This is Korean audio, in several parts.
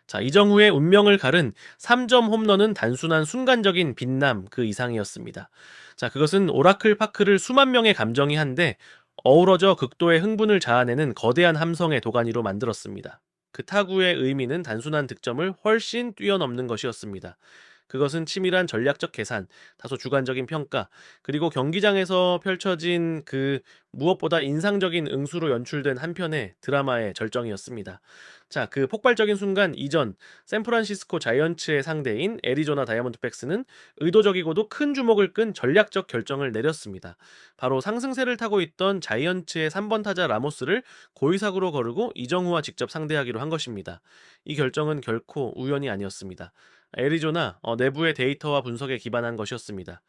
자, 이정후의 운명을 가른 3점 홈런은 단순한 순간적인 빛남 그 이상이었습니다. 자, 그것은 오라클 파크를 수만 명의 감정이 한데 어우러져 극도의 흥분을 자아내는 거대한 함성의 도가니로 만들었습니다. 그 타구의 의미는 단순한 득점을 훨씬 뛰어넘는 것이었습니다. 그것은 치밀한 전략적 계산, 다소 주관적인 평가, 그리고 경기장에서 펼쳐진 그 무엇보다 인상적인 응수로 연출된 한편의 드라마의 절정이었습니다. 자, 그 폭발적인 순간 이전 샌프란시스코 자이언츠의 상대인 애리조나 다이아몬드백스는 의도적이고도 큰 주목을 끈 전략적 결정을 내렸습니다. 바로 상승세를 타고 있던 자이언츠의 3번 타자 라모스를 고의사구로 거르고 이정후와 직접 상대하기로 한 것입니다. 이 결정은 결코 우연이 아니었습니다. 애리조나 내부의 데이터와 분석에 기반한 것이었습니다.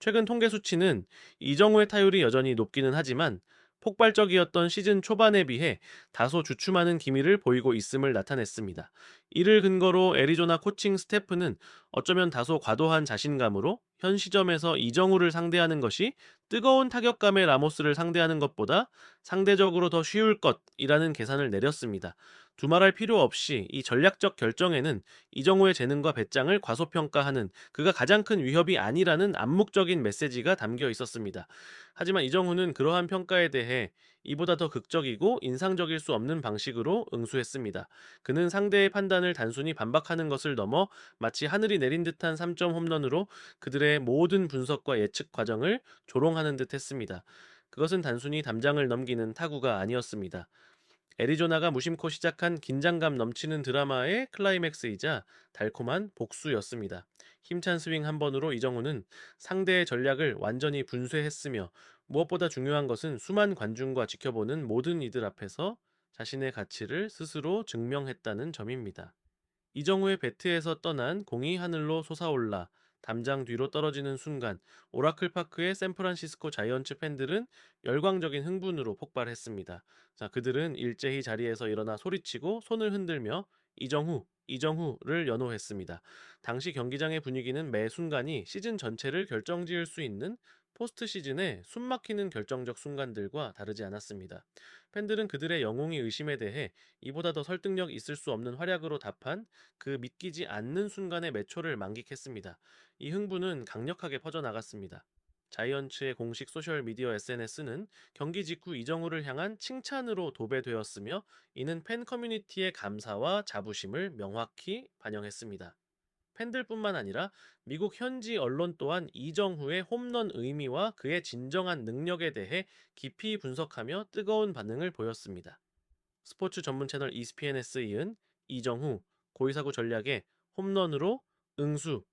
최근 통계 수치는 이정후의 타율이 여전히 높기는 하지만 폭발적이었던 시즌 초반에 비해 다소 주춤하는 기미를 보이고 있음을 나타냈습니다. 이를 근거로 애리조나 코칭 스태프는 어쩌면 다소 과도한 자신감으로 현 시점에서 이정후를 상대하는 것이 뜨거운 타격감의 라모스를 상대하는 것보다 상대적으로 더 쉬울 것이라는 계산을 내렸습니다. 두말할 필요 없이 이 전략적 결정에는 이정후의 재능과 배짱을 과소평가하는 그가 가장 큰 위협이 아니라는 암묵적인 메시지가 담겨 있었습니다. 하지만 이정후는 그러한 평가에 대해 이보다 더 극적이고 인상적일 수 없는 방식으로 응수했습니다. 그는 상대의 판단을 단순히 반박하는 것을 넘어 마치 하늘이 내린 듯한 3점 홈런으로 그들의 모든 분석과 예측 과정을 조롱하는 듯 했습니다. 그것은 단순히 담장을 넘기는 타구가 아니었습니다. 애리조나가 무심코 시작한 긴장감 넘치는 드라마의 클라이맥스이자 달콤한 복수였습니다. 힘찬 스윙 한 번으로 이정우는 상대의 전략을 완전히 분쇄했으며 무엇보다 중요한 것은 수만 관중과 지켜보는 모든 이들 앞에서 자신의 가치를 스스로 증명했다는 점입니다. 이정후의 배트에서 떠난 공이 하늘로 솟아올라 담장 뒤로 떨어지는 순간 오라클 파크의 샌프란시스코 자이언츠 팬들은 열광적인 흥분으로 폭발했습니다. 자, 그들은 일제히 자리에서 일어나 소리치고 손을 흔들며 이정후, 이정후를 연호했습니다. 당시 경기장의 분위기는 매 순간이 시즌 전체를 결정지을 수 있는 포스트 시즌의 숨막히는 결정적 순간들과 다르지 않았습니다. 팬들은 그들의 영웅이 의심에 대해 이보다 더 설득력 있을 수 없는 활약으로 답한 그 믿기지 않는 순간의 매초를 만끽했습니다. 이 흥분은 강력하게 퍼져나갔습니다. 자이언츠의 공식 소셜미디어 SNS는 경기 직후 이정후를 향한 칭찬으로 도배되었으며 이는 팬 커뮤니티의 감사와 자부심을 명확히 반영했습니다. 팬들뿐만 아니라 미국 현지 언론 또한 이정후의 홈런 의미와 그의 진정한 능력에 대해 깊이 분석하며 뜨거운 반응을 보였습니다. 스포츠 전문 채널 ESPN에 이은 이정후 고의사구 전략에 홈런으로 응수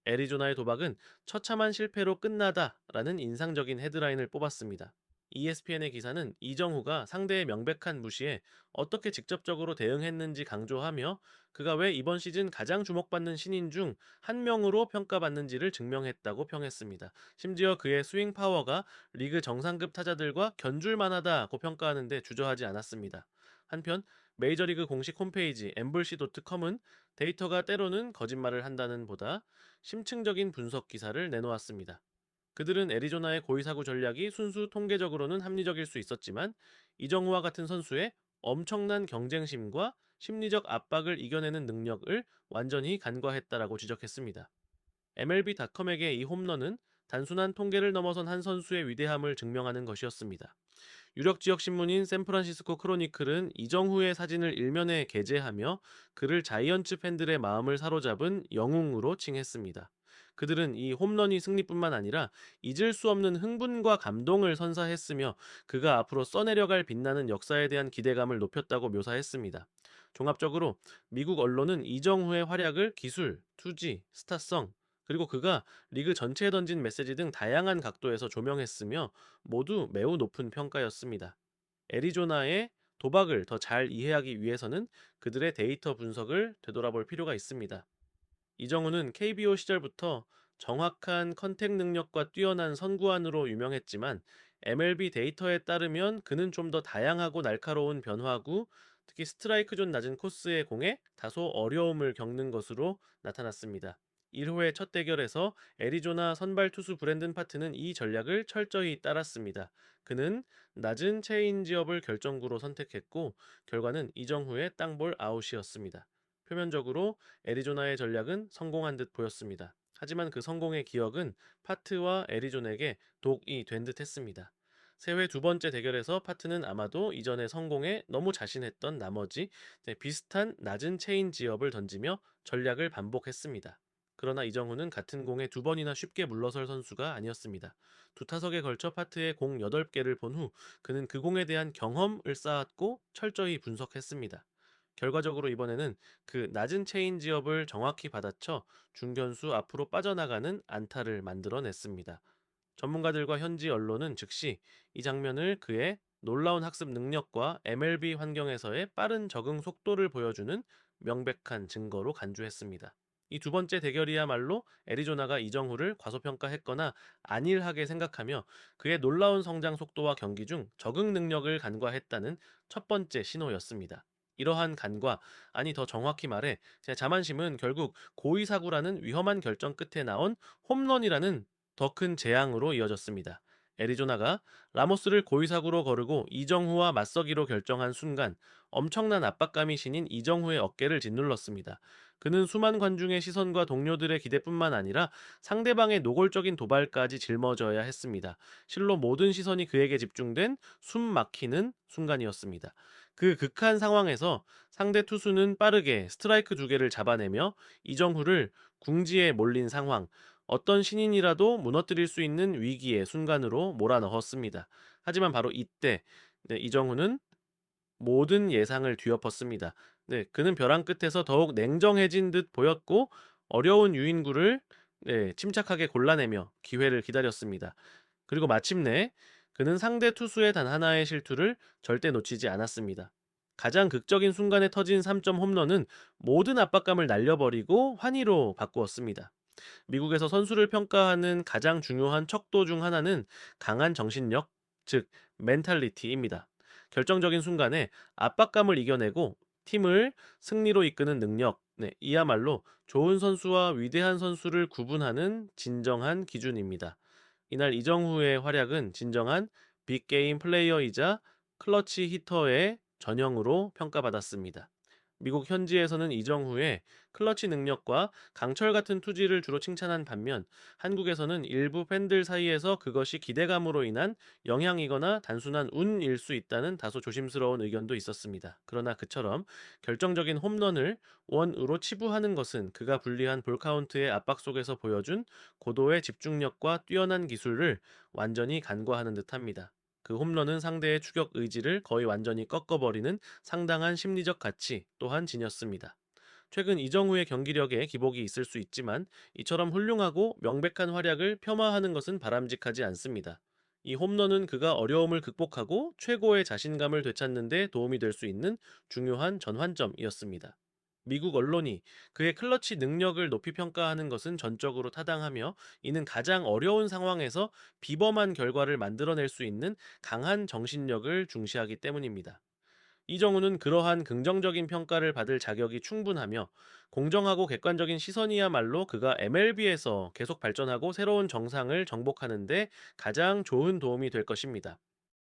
애리조나의 도박은 처참한 실패로 끝나다라는 인상적인 헤드라인을 뽑았습니다. ESPN의 기사는 이정후가 상대의 명백한 무시에 어떻게 직접적으로 대응했는지 강조하며 그가 왜 이번 시즌 가장 주목받는 신인 중 한 명으로 평가받는지를 증명했다고 평했습니다. 심지어 그의 스윙 파워가 리그 정상급 타자들과 견줄 만하다고 평가하는데 주저하지 않았습니다. 한편 메이저리그 공식 홈페이지 엠블시.com은 데이터가 때로는 거짓말을 한다는 보다 심층적인 분석 기사를 내놓았습니다. 그들은 애리조나의 고의사구 전략이 순수 통계적으로는 합리적일 수 있었지만 이정후와 같은 선수의 엄청난 경쟁심과 심리적 압박을 이겨내는 능력을 완전히 간과했다라고 지적했습니다. MLB.com에게 이 홈런은 단순한 통계를 넘어선 한 선수의 위대함을 증명하는 것이었습니다. 유력 지역 신문인 샌프란시스코 크로니클은 이정후의 사진을 일면에 게재하며 그를 자이언츠 팬들의 마음을 사로잡은 영웅으로 칭했습니다. 그들은 이 홈런이 승리뿐만 아니라 잊을 수 없는 흥분과 감동을 선사했으며 그가 앞으로 써내려갈 빛나는 역사에 대한 기대감을 높였다고 묘사했습니다. 종합적으로 미국 언론은 이정후의 활약을 기술, 투지, 스타성, 그리고 그가 리그 전체에 던진 메시지 등 다양한 각도에서 조명했으며 모두 매우 높은 평가였습니다. 애리조나의 도박을 더 잘 이해하기 위해서는 그들의 데이터 분석을 되돌아볼 필요가 있습니다. 이정우는 KBO 시절부터 정확한 컨택 능력과 뛰어난 선구안으로 유명했지만 MLB 데이터에 따르면 그는 좀 더 다양하고 날카로운 변화구, 특히 스트라이크 존 낮은 코스의 공에 다소 어려움을 겪는 것으로 나타났습니다. 1호의 첫 대결에서 애리조나 선발 투수 브랜든 파트는 이 전략을 철저히 따랐습니다. 그는 낮은 체인지업을 결정구로 선택했고 결과는 이정후의 땅볼 아웃이었습니다. 표면적으로 애리조나의 전략은 성공한 듯 보였습니다. 하지만 그 성공의 기억은 파트와 애리조나에게 독이 된 듯 했습니다. 세회 두 번째 대결에서 파트는 아마도 이전의 성공에 너무 자신했던 나머지 비슷한 낮은 체인 지업을 던지며 전략을 반복했습니다. 그러나 이정후는 같은 공에 두 번이나 쉽게 물러설 선수가 아니었습니다. 두 타석에 걸쳐 파트의 공 8개를 본 후 그는 그 공에 대한 경험을 쌓았고 철저히 분석했습니다. 결과적으로 이번에는 그 낮은 체인 지업을 정확히 받아쳐 중견수 앞으로 빠져나가는 안타를 만들어냈습니다. 전문가들과 현지 언론은 즉시 이 장면을 그의 놀라운 학습 능력과 MLB 환경에서의 빠른 적응 속도를 보여주는 명백한 증거로 간주했습니다. 이 두 번째 대결이야말로 애리조나가 이정후를 과소평가했거나 안일하게 생각하며 그의 놀라운 성장 속도와 경기 중 적응 능력을 간과했다는 첫 번째 신호였습니다. 이러한 간과, 아니 더 정확히 말해 제 자만심은 결국 고의사구라는 위험한 결정 끝에 나온 홈런이라는 더 큰 재앙으로 이어졌습니다. 애리조나가 라모스를 고의사구로 거르고 이정후와 맞서기로 결정한 순간 엄청난 압박감이 신인 이정후의 어깨를 짓눌렀습니다. 그는 수만 관중의 시선과 동료들의 기대뿐만 아니라 상대방의 노골적인 도발까지 짊어져야 했습니다. 실로 모든 시선이 그에게 집중된 숨 막히는 순간이었습니다. 그 극한 상황에서 상대 투수는 빠르게 스트라이크 두 개를 잡아내며 이정후를 궁지에 몰린 상황, 어떤 신인이라도 무너뜨릴 수 있는 위기의 순간으로 몰아넣었습니다. 하지만 바로 이때 이정후는 모든 예상을 뒤엎었습니다. 그는 벼랑 끝에서 더욱 냉정해진 듯 보였고 어려운 유인구를 침착하게 골라내며 기회를 기다렸습니다. 그리고 마침내 그는 상대 투수의 단 하나의 실투를 절대 놓치지 않았습니다. 가장 극적인 순간에 터진 3점 홈런은 모든 압박감을 날려버리고 환희로 바꾸었습니다. 미국에서 선수를 평가하는 가장 중요한 척도 중 하나는 강한 정신력, 즉 멘탈리티입니다. 결정적인 순간에 압박감을 이겨내고 팀을 승리로 이끄는 능력, 이야말로 좋은 선수와 위대한 선수를 구분하는 진정한 기준입니다. 이날 이정후의 활약은 진정한 빅게임 플레이어이자 클러치 히터의 전형으로 평가받았습니다. 미국 현지에서는 이정후의 클러치 능력과 강철 같은 투지를 주로 칭찬한 반면 한국에서는 일부 팬들 사이에서 그것이 기대감으로 인한 영향이거나 단순한 운일 수 있다는 다소 조심스러운 의견도 있었습니다. 그러나 그처럼 결정적인 홈런을 원으로 치부하는 것은 그가 불리한 볼카운트의 압박 속에서 보여준 고도의 집중력과 뛰어난 기술을 완전히 간과하는 듯합니다. 그 홈런은 상대의 추격 의지를 거의 완전히 꺾어버리는 상당한 심리적 가치 또한 지녔습니다. 최근 이정후의 경기력에 기복이 있을 수 있지만 이처럼 훌륭하고 명백한 활약을 폄하하는 것은 바람직하지 않습니다. 이 홈런은 그가 어려움을 극복하고 최고의 자신감을 되찾는 데 도움이 될 수 있는 중요한 전환점이었습니다. 미국 언론이 그의 클러치 능력을 높이 평가하는 것은 전적으로 타당하며 이는 가장 어려운 상황에서 비범한 결과를 만들어낼 수 있는 강한 정신력을 중시하기 때문입니다. 이정우는 그러한 긍정적인 평가를 받을 자격이 충분하며 공정하고 객관적인 시선이야말로 그가 MLB에서 계속 발전하고 새로운 정상을 정복하는 데 가장 좋은 도움이 될 것입니다.